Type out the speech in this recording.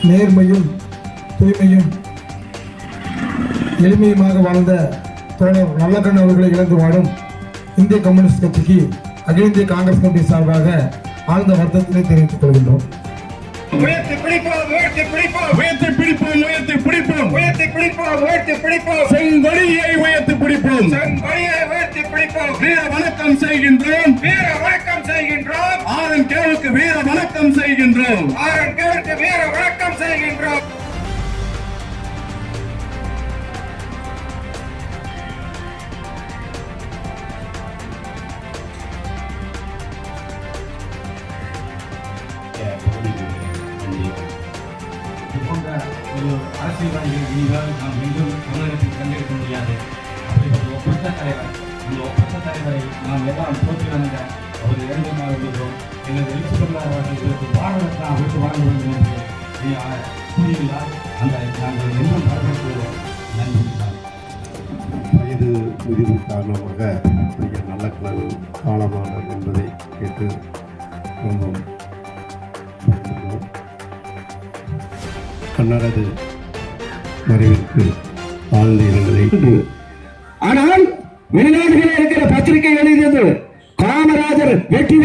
நேர்மையும் தூய்மையும் எளிமையுமாக வாழ்ந்த தோழர் நல்லக்கண் அவர்களை இழந்து வாழும் இந்திய கம்யூனிஸ்ட் கட்சிக்கு அகில இந்திய காங்கிரஸ் கமிட்டி சார்பாக ஆழ்ந்த வருத்தத்தினை தெரிவித்துக் கொள்கின்றோம். உயர்த்தி பிடிப்போம், உயர்த்தி பிடிப்போம், உயர்த்தி பிடிப்போம், உயர்த்தி பிடிப்போம், உயர்த்தி பிடிப்போம், உயர்த்தி பிடிப்போம், செங்கொடியை உயர்த்தி பிடிப்போம், செங்கொடியை உயர்த்தி பிடிப்போம். வீர வணக்கம் செய்கின்றோம், வீர வணக்கம் செய்கின்றோம். ஆர்என்கேவுக்கு வீர வணக்கம் செய்கின்றோம், ஆர்என்கேவுக்கு வீர வணக்கம் செய்கின்றோம். போன்ற ஒரு அரசியல்வாதிகள் இனிமேல் நாம் மீண்டும் தமிழகத்தில் கண்டிருக்க முடியாது. அப்படிப்பட்ட ஒப்பற்ற தலைவர், அந்த ஒப்பற்ற தலைவரை நாம் எல்லாம் போற்றி வணங்க அவர் இறந்தமாக உள்ளோம். எங்களது எழுச்சி பொருளாதாரத்தை இதற்கு வாழ்வதற்கு நாம் விட்டு வாழ்ந்து வேண்டும் என்று கூறியுள்ளார். அந்த நாங்கள் இன்னும் வரவேற்கிறோம். நன்றி. வயது முதிர்வு காரணமாக நல்லக்கண் காலமானார் என்பதை கேட்டு ரொம்ப கண்ணரது மறைவிற்கு ஆழ்ந்த இரங்கலை. ஆனால் வெளிநாடுகளில் இருக்கிற பத்திரிகை எழுதியது காமராஜர் வெற்றி